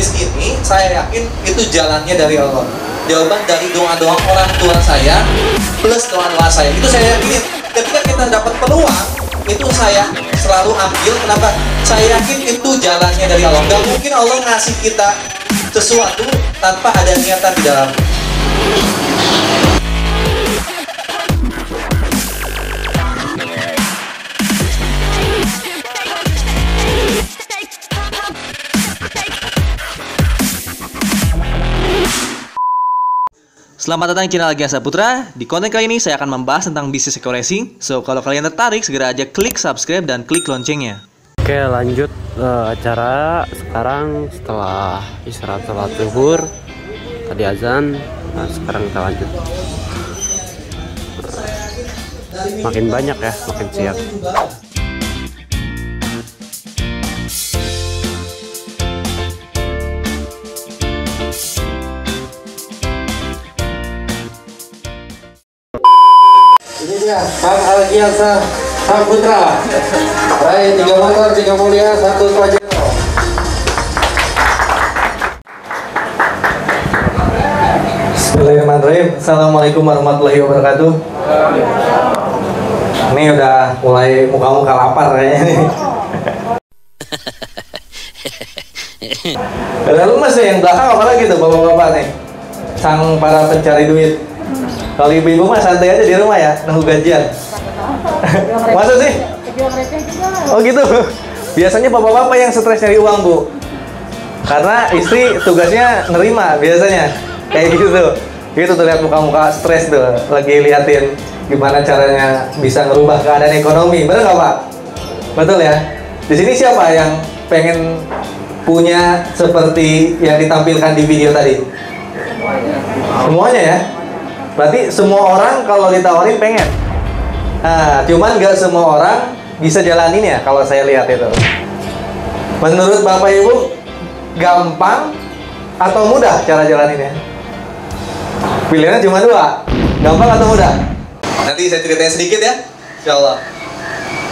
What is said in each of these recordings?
base ini saya yakin itu jalannya dari Allah, jawaban dari doa-doa orang tua saya plus doa-doa saya. Itu saya yakin ketika kita dapat peluang itu saya selalu ambil. Kenapa? Saya yakin itu jalannya dari Allah. Gak mungkin Allah ngasih kita sesuatu tanpa ada niatan di dalam. Selamat datang di channel Giasa Putra. Di konten kali ini saya akan membahas tentang bisnis eco racing. So, kalau kalian tertarik, segera aja klik subscribe dan klik loncengnya. Oke, lanjut acara sekarang setelah istirahat sholat zuhur. Tadi azan, nah sekarang kita lanjut. Makin banyak ya, makin siap. Ini dia Kang Algiasa Saputra. Baik, 3 motor, 3 mulia, 1 Pajero. Bismillahirrahmanirrahim. Assalamualaikum warahmatullahi wabarakatuh. Ini udah mulai muka-muka lapar kayaknya nih. Lalu mas yang belakang apa lagi tuh bapak-bapak nih? Sang para pencari duit. Kalau ibu-ibu mah santai aja di rumah ya, nunggu gajian. Masa sih? Oh gitu. Biasanya bapak-bapak yang stres cari uang, Bu. Karena istri tugasnya nerima biasanya. Kayak gitu. Gitu tuh lihat muka-muka stres tuh, lagi liatin gimana caranya bisa ngerubah keadaan ekonomi. Bener nggak, Pak? Betul ya? Di sini siapa yang pengen punya seperti yang ditampilkan di video tadi? Semuanya ya? Berarti semua orang kalau ditawarin pengen. Nah, cuman nggak semua orang bisa jalanin ya kalau saya lihat itu. Menurut Bapak Ibu, gampang atau mudah cara jalaninnya? Pilihannya cuma 2, gampang atau mudah? Nanti saya ceritain sedikit ya, insya Allah.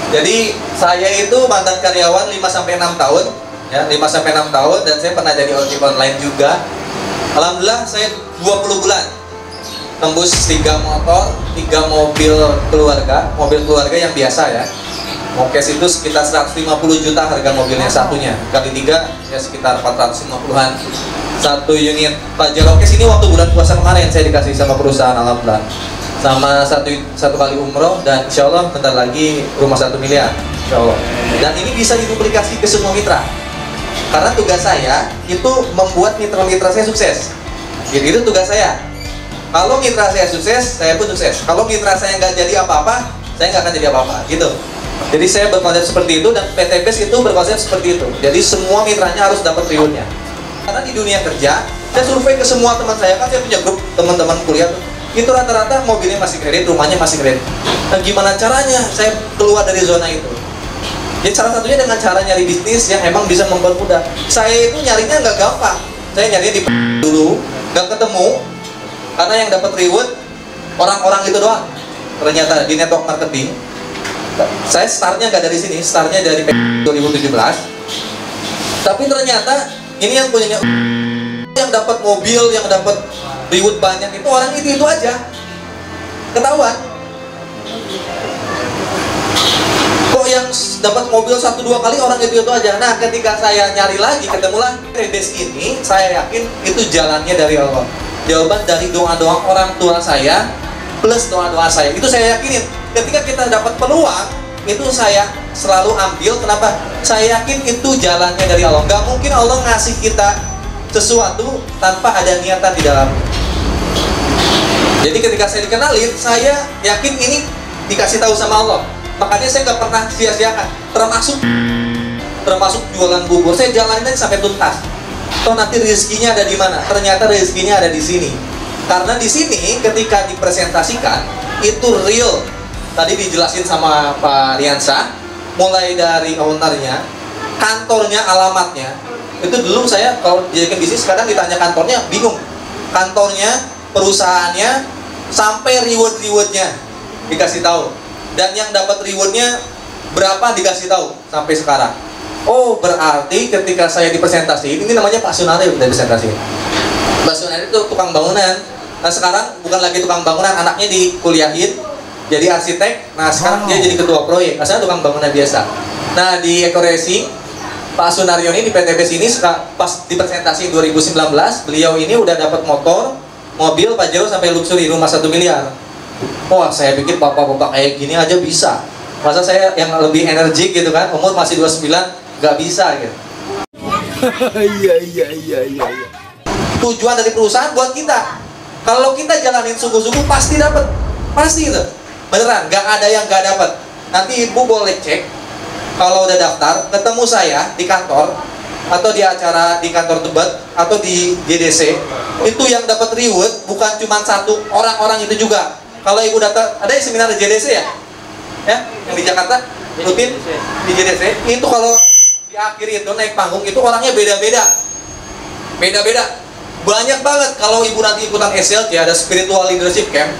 Jadi saya itu mantan karyawan 5-6 tahun, ya 5-6 tahun, dan saya pernah jadi ojek online juga. Alhamdulillah saya 20 bulan tembus 3 motor, 3 mobil keluarga yang biasa ya. Mokes itu sekitar 150 juta harga mobilnya satunya, kali 3 ya sekitar 450-an. Satu unit Pajero Mokes ini waktu bulan puasa kemarin saya dikasih sama perusahaan, alhamdulillah. Sama satu kali umroh, dan insya Allah bentar lagi rumah 1 miliar, insya Allah. Dan ini bisa diduplikasi ke semua mitra. Karena tugas saya itu membuat mitra-mitra saya sukses. Jadi itu tugas saya. Kalau mitra saya sukses, saya pun sukses. Kalau mitra saya nggak jadi apa-apa, saya nggak akan jadi apa-apa, gitu. Jadi saya berkonsep seperti itu, dan PT Base itu berkonsep seperti itu. Jadi semua mitranya harus dapat rewardnya. Karena di dunia kerja, saya survei ke semua teman saya, kan saya punya grup teman-teman kuliah tuh. Itu rata-rata mobilnya masih kredit, rumahnya masih kredit. Nah, gimana caranya saya keluar dari zona itu? Jadi salah satunya dengan cara nyari bisnis yang emang bisa mempermudah. Saya itu nyarinya nggak gampang. Saya nyarinya di dulu, nggak ketemu. Karena yang dapat reward orang-orang itu doang. Ternyata di network marketing, saya startnya nggak dari sini, startnya dari 2017. Tapi ternyata ini yang punyanya, yang dapat mobil, yang dapat reward banyak itu orang itu aja. Ketahuan. Kok yang dapat mobil 1-2 kali orang itu aja. Nah, ketika saya nyari lagi, ketemu lagi Base ini, saya yakin itu jalannya dari Allah, jawaban dari doa-doa orang tua saya plus doa-doa saya. Itu saya yakinin. Ketika kita dapat peluang, itu saya selalu ambil. Kenapa? Saya yakin itu jalannya dari Allah. Gak mungkin Allah ngasih kita sesuatu tanpa ada niatan di dalam. Jadi ketika saya dikenalin, saya yakin ini dikasih tahu sama Allah. Makanya saya nggak pernah sia-siakan. Termasuk jualan bubur, saya jalanin aja sampai tuntas. Toh nanti rezekinya ada di mana? Ternyata rezekinya ada di sini. Karena di sini ketika dipresentasikan itu real. Tadi dijelasin sama Pak Riansa, mulai dari ownernya, kantornya, alamatnya. Itu dulu saya kalau dijadikan bisnis kadang ditanya kantornya bingung. Kantornya, perusahaannya, sampai rewardnya dikasih tahu. Dan yang dapat rewardnya berapa dikasih tahu sampai sekarang. Oh, berarti ketika saya dipresentasi, ini namanya Pak Sunaryo yang dipresentasi. Pak Sunaryo itu tukang bangunan. Nah sekarang bukan lagi tukang bangunan, anaknya dikuliahin jadi arsitek. Nah sekarang dia jadi ketua proyek. Asalnya tukang bangunan biasa. Nah di Eko Racing, Pak Sunaryo ini di PTBS ini pas dipresentasi 2019, beliau ini udah dapat motor, mobil Pajero sampai luxury, rumah 1 miliar. Wah, saya pikir bapak-bapak kayak gini aja bisa. Masa saya yang lebih energik gitu kan, umur masih 29, nggak bisa gitu. Iya. Tujuan dari perusahaan buat kita. Kalau kita jalanin sungguh-sungguh pasti dapat, pasti itu. Beneran, nggak ada yang nggak dapat. Nanti ibu boleh cek. Kalau udah daftar, ketemu saya di kantor atau di acara di kantor Tebet atau di JDC, itu yang dapat reward bukan cuma satu orang-orang itu juga. Kalau ibu datang, ada seminar di JDC ya? Ya, yang di Jakarta rutin di JDC itu kalau di akhir itu naik panggung itu orangnya beda-beda banyak banget. Kalau ibu nanti ikutan SLC ada spiritual leadership camp,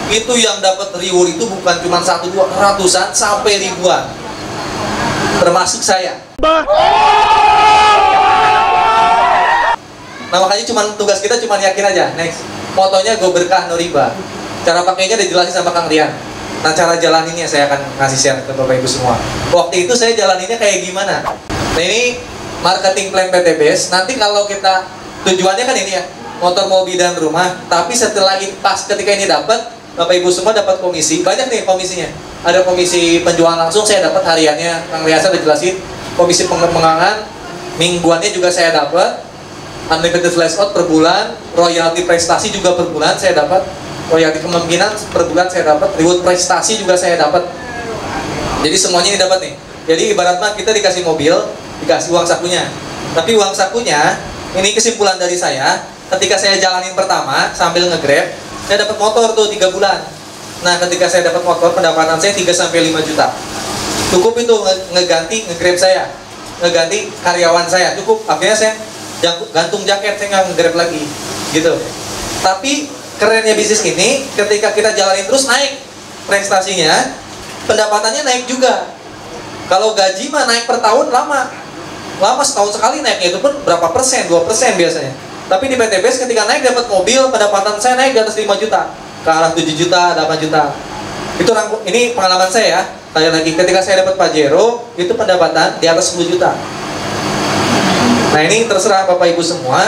itu yang dapat reward itu bukan cuma 1, 2, ratusan sampai ribuan, termasuk saya. Nah makanya tugas kita cuma yakin aja. Next, motonya go berkah no riba. Cara pakainya dijelasin sama Kang Rian. Nah cara jalaninnya saya akan ngasih share ke Bapak Ibu semua. Waktu itu saya jalaninnya kayak gimana? Nah ini marketing plan PTBS. Nanti kalau kita tujuannya kan ini ya, motor, mobil dan rumah. Tapi setelah ketika ini dapat, Bapak Ibu semua dapat komisi. Banyak nih komisinya. Ada komisi penjualan langsung, saya dapat hariannya. Kang Riasa udah jelasin. Komisi pengembangan, mingguannya juga saya dapat. Unlimited flash out per bulan, royalti prestasi juga per bulan saya dapat. Royalti kepemimpinan per bulan saya dapat, reward prestasi juga saya dapat. Jadi semuanya ini dapat nih. Jadi ibarat mah kita dikasih mobil, dikasih uang sakunya. Tapi uang sakunya, ini kesimpulan dari saya, ketika saya jalanin pertama sambil nge-grab, saya dapat motor tuh 3 bulan. Nah, ketika saya dapat motor, pendapatan saya 3 sampai 5 juta. Cukup itu ngeganti nge-grab saya, ngeganti karyawan saya, cukup. Akhirnya saya gantung jaket, saya nggak nge-grab lagi, gitu. Tapi kerennya bisnis ini, ketika kita jalanin terus naik prestasinya, pendapatannya naik juga. Kalau gaji mah naik per tahun lama setahun sekali naiknya, itu pun berapa persen, 2% biasanya. Tapi di PTBS ketika naik dapat mobil, pendapatan saya naik di atas 5 juta, ke arah 7 juta, 8 juta. Itu ini pengalaman saya ya. Tanya lagi, ketika saya dapat Pajero, itu pendapatan di atas 10 juta. Nah ini terserah Bapak Ibu semua,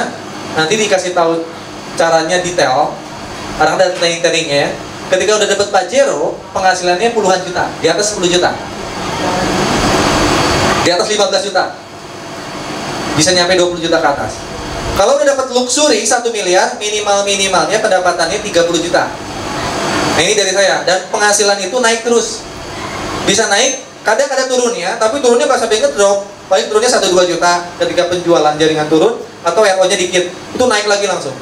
nanti dikasih tahu caranya detail. Karena ada training-trainingnya. Ketika udah dapat Pajero, penghasilannya puluhan juta, di atas 10 juta, di atas 15 juta, bisa nyampe 20 juta ke atas. Kalau udah dapat luxury 1 miliar, minimalnya pendapatannya 30 juta. Nah ini dari saya, dan penghasilan itu naik terus. Bisa naik, kadang ada turunnya, tapi turunnya pas sampai ngedrop, paling turunnya 1-2 juta ketika penjualan jaringan turun, atau RO-nya dikit, itu naik lagi langsung.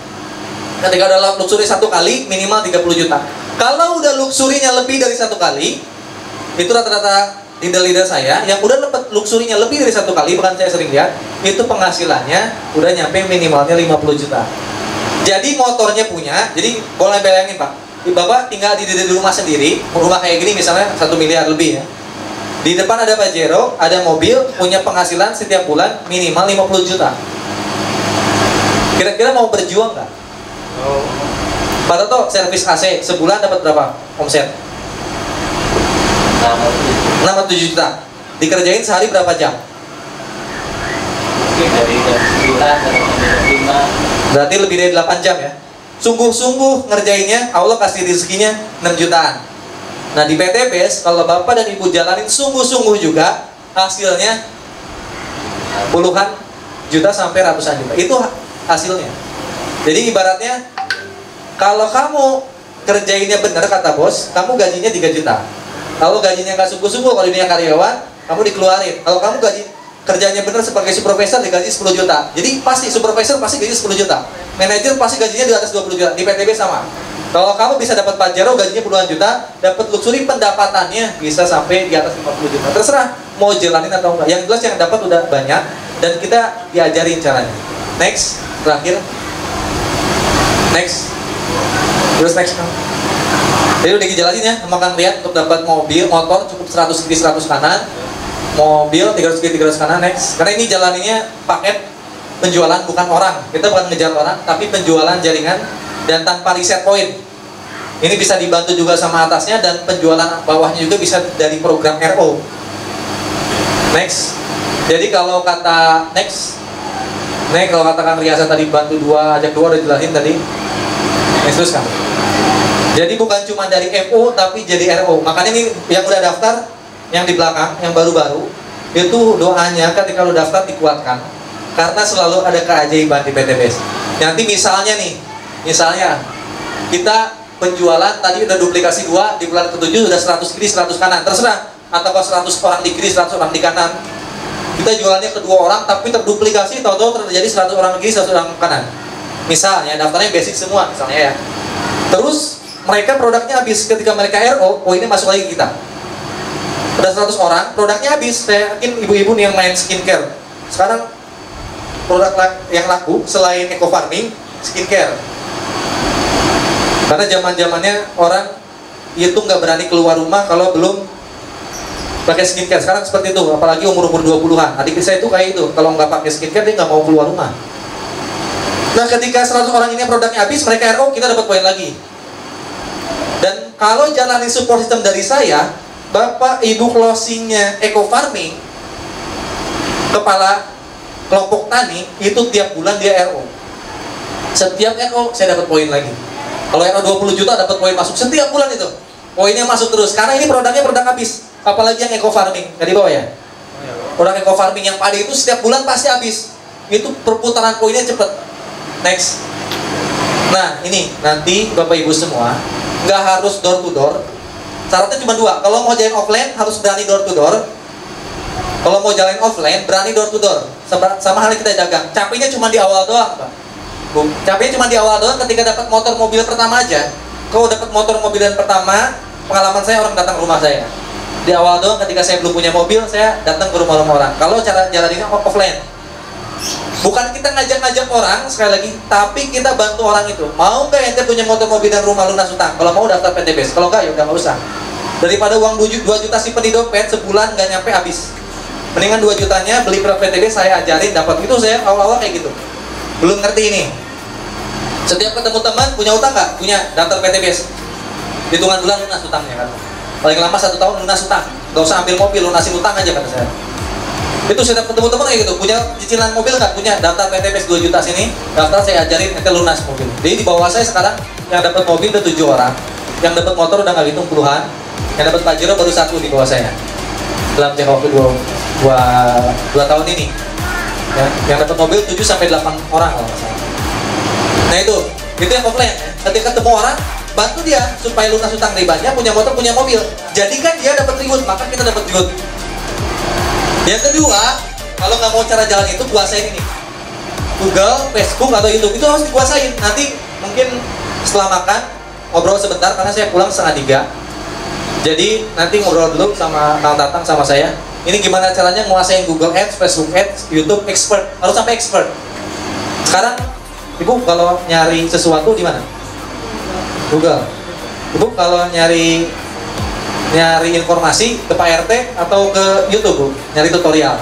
Ketika udah luxury 1 kali, minimal 30 juta. Kalau udah luxurinya lebih dari 1 kali, itu rata-rata leader-leader saya yang udah dapat luxurinya lebih dari 1 kali, bahkan saya sering lihat, itu penghasilannya udah nyampe minimalnya 50 juta. Jadi motornya punya, jadi boleh bayangin Pak, Bapak tinggal di rumah sendiri, rumah kayak gini misalnya 1 miliar lebih ya. Di depan ada Pajero, ada mobil, punya penghasilan setiap bulan minimal 50 juta. Kira-kira mau berjuang nggak? Pak Toto, servis AC sebulan dapat berapa omset? 6-7 juta. Dikerjain sehari berapa jam? Mungkin dari jam 9 sampai jam 5. Berarti lebih dari 8 jam ya. Sungguh-sungguh ngerjainnya, Allah kasih rezekinya 6 jutaan. Nah di PTBS, kalau Bapak dan Ibu jalanin sungguh-sungguh juga, hasilnya puluhan juta sampai ratusan juta. Itu hasilnya. Jadi ibaratnya, kalau kamu kerjainnya benar kata bos, kamu gajinya 3 juta. Kalau gajinya nggak sungguh-sungguh, kalau dunia karyawan, kamu dikeluarin. Kalau kamu kerjanya benar sebagai supervisor, digaji 10 juta. Jadi pasti supervisor pasti gaji 10 juta. Manajer pasti gajinya di atas 20 juta. Di PTB sama. Kalau kamu bisa dapat Pajero gajinya puluhan juta, dapat luxury pendapatannya bisa sampai di atas 50 juta. Terserah mau jalanin atau enggak. Yang jelas yang dapat udah banyak dan kita diajarin caranya. Next, terakhir. Next. Terus next. Jadi udah dijelasin ya sama Kang Rian, untuk dapat mobil, motor cukup 100 kiri 100 kanan. mobil 300 kiri 300 kanan next. Karena ini jalaninya paket penjualan bukan orang. Kita bukan ngejar orang, tapi penjualan jaringan dan tanpa reset point. Ini bisa dibantu juga sama atasnya dan penjualan bawahnya juga bisa dari program RO. Next. Jadi kalau kata next, kalau katakan Riasa tadi bantu 2, ajak 2 udah jelasin tadi. Next terus kan. Jadi bukan cuma dari MO tapi jadi RO. Makanya ini yang udah daftar, yang di belakang, yang baru-baru, itu doanya ketika lo daftar dikuatkan. Karena selalu ada keajaiban di PTBS. Nanti misalnya kita penjualan tadi udah duplikasi 2, di bulan ke-7 udah 100 kiri 100 kanan, terserah. Atau 100 orang di kiri 100 orang di kanan. Kita jualannya ke 2 orang tapi terduplikasi, tahu-tahu terjadi 100 orang kiri 100 orang kanan. Misalnya daftarnya basic semua misalnya ya. Terus mereka produknya habis, ketika mereka RO, ini masuk lagi kita. Udah 100 orang, produknya habis. Saya yakin ibu-ibu nih yang main skincare. Sekarang produk yang laku selain eco farming, skincare. Karena zaman-zamannya orang itu nggak berani keluar rumah kalau belum pakai skincare. Sekarang seperti itu, apalagi umur-umur 20-an. Adik saya itu kayak itu, kalau nggak pakai skincare dia nggak mau keluar rumah. Nah, ketika 100 orang ini produknya habis, mereka RO, kita dapat poin lagi. Dan kalau jalani support system dari saya, Bapak Ibu closingnya eco farming, kepala kelompok tani, itu tiap bulan dia RO. Setiap RO saya dapat poin lagi. Kalau RO 20 juta dapat poin masuk setiap bulan itu. Poinnya masuk terus, karena ini produknya produk habis. Apalagi yang eco farming, tadi bawah ya. Produk eco farming yang padi itu setiap bulan pasti habis. Itu perputaran poinnya cepet. Next. Nah, ini nanti Bapak Ibu semua nggak harus door to door. Syaratnya cuma 2. Kalau mau jalan offline harus berani door to door. Kalau mau jalan offline berani door to door. Sama halnya kita dagang. Capeknya cuma di awal doang, Pak. Capeknya cuma di awal doang ketika dapat motor mobil pertama aja. Kalau dapat motor mobilan pertama, pengalaman saya orang datang ke rumah saya. Di awal doang ketika saya belum punya mobil, saya datang ke rumah-rumah orang. Kalau cara jalaninnya offline. Bukan kita ngajak-ngajak orang, sekali lagi, tapi kita bantu orang itu. Mau nggak ente punya motor mobil dan rumah lunas utang? Kalau mau daftar PTBS, kalau nggak ya udah nggak usah. Daripada uang 2 juta simpen di dompet, sebulan nggak nyampe habis. Mendingan 2 jutanya beli PTBS, saya ajarin, dapat itu. Saya awal-awal kayak gitu. Belum ngerti ini. Setiap ketemu teman, punya utang nggak? Punya, daftar PTBS. Hitungan bulan lunas utangnya kan. Paling lama 1 tahun lunas utang. Nggak usah ambil mobil, lunasin utang aja kata saya. Itu setiap ketemu teman kayak gitu, punya cicilan mobil nggak? Punya, daftar PTBS 2 juta sini, daftar saya ajarin nanti lunas mobil. Jadi di bawah saya sekarang yang dapat mobil udah 7 orang, yang dapat motor udah nggak hitung puluhan, yang dapat Pajero baru 1 di bawah saya dalam jangka waktu 2 tahun ini. Ya, yang dapat mobil 7 sampai 8 orang kalau nggak salah. Nah itu yang offline. Ketika ketemu orang, bantu dia supaya lunas utang ribanya, punya motor, punya mobil. Jadikan dia dapat reward, maka kita dapat reward. Yang kedua, kalau nggak mau cara jalan itu, kuasain ini. Google, Facebook, atau YouTube, itu harus dikuasain. Nanti mungkin setelah makan, ngobrol sebentar, karena saya pulang 2:30. Jadi nanti ngobrol dulu sama Kang Tatang sama saya. Ini gimana caranya nguasain Google Ads, Facebook Ads, YouTube, expert. Harus sampai expert. Sekarang, Ibu kalau nyari sesuatu di mana? Google. Ibu kalau nyari informasi ke Pak RT atau ke YouTube, Bu? Nyari tutorial.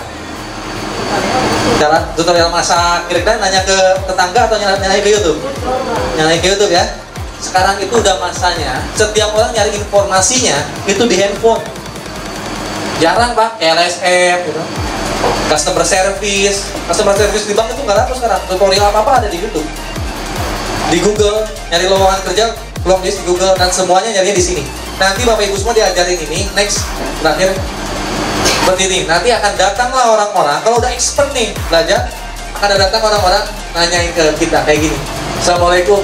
Cara tutorial masak, kira-kira nanya ke tetangga atau nanya ke YouTube? Nanya ke YouTube ya. Sekarang itu udah masanya, setiap orang nyari informasinya itu di handphone. Jarang Pak, LSM gitu. Customer service di bank itu nggak laku sekarang. Tutorial apa-apa ada di YouTube. Di Google, nyari lowongan kerja, belum di Google, dan semuanya nyarinya di sini. Nanti Bapak Ibu semua diajarin ini. Next, terakhir seperti ini. Nanti akan datanglah orang-orang, kalau udah expert nih belajar, akan datang orang-orang nanyain ke kita kayak gini. Assalamualaikum.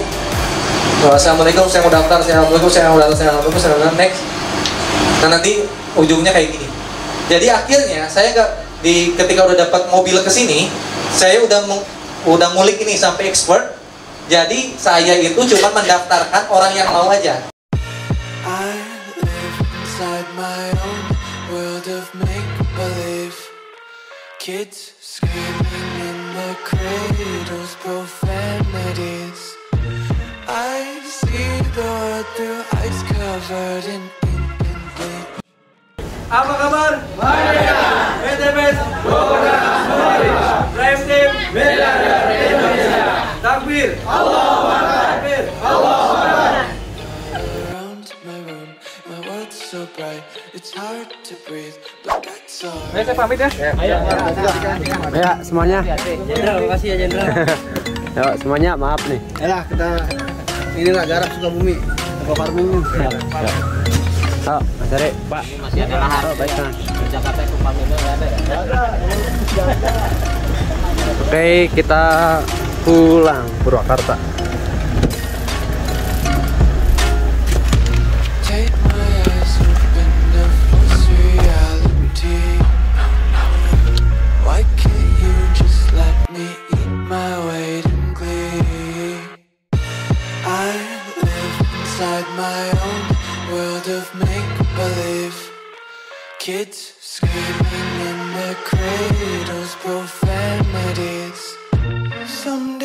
Assalamualaikum, saya mau daftar. Assalamualaikum, saya mau daftar. Next. Nah nanti ujungnya kayak gini. Jadi akhirnya saya ketika udah dapat mobil ke sini, saya udah ngulik ini sampai expert. Jadi saya itu cuma mendaftarkan orang yang mau aja. I live inside my own world of make-believe. Kids screaming in the cradles, profanities. I see the world through ice covered in bleach. Apa kabar? Baik. CPNS Drive Team Takbir Takbir Around my room, my world's so bright, it's hard to breathe, but that's alright. Saya pamit ya. Ya semuanya. Jenderal, makasih ya Jenderal. Ya semuanya maaf nih. Yalah kita ini lah garap Sukabumi, apa farming. Mas Ari, Pak. Masih ada lahan. Baik Mas. Jakarta itu pamilnya nggak ada ya? Oke, kita pulang Purwakarta. Take my eyes open to force reality. Why can't you just let me eat my weight in glee? I live inside my own world of make-believe. Kids screaming in their cradles, profanities. Some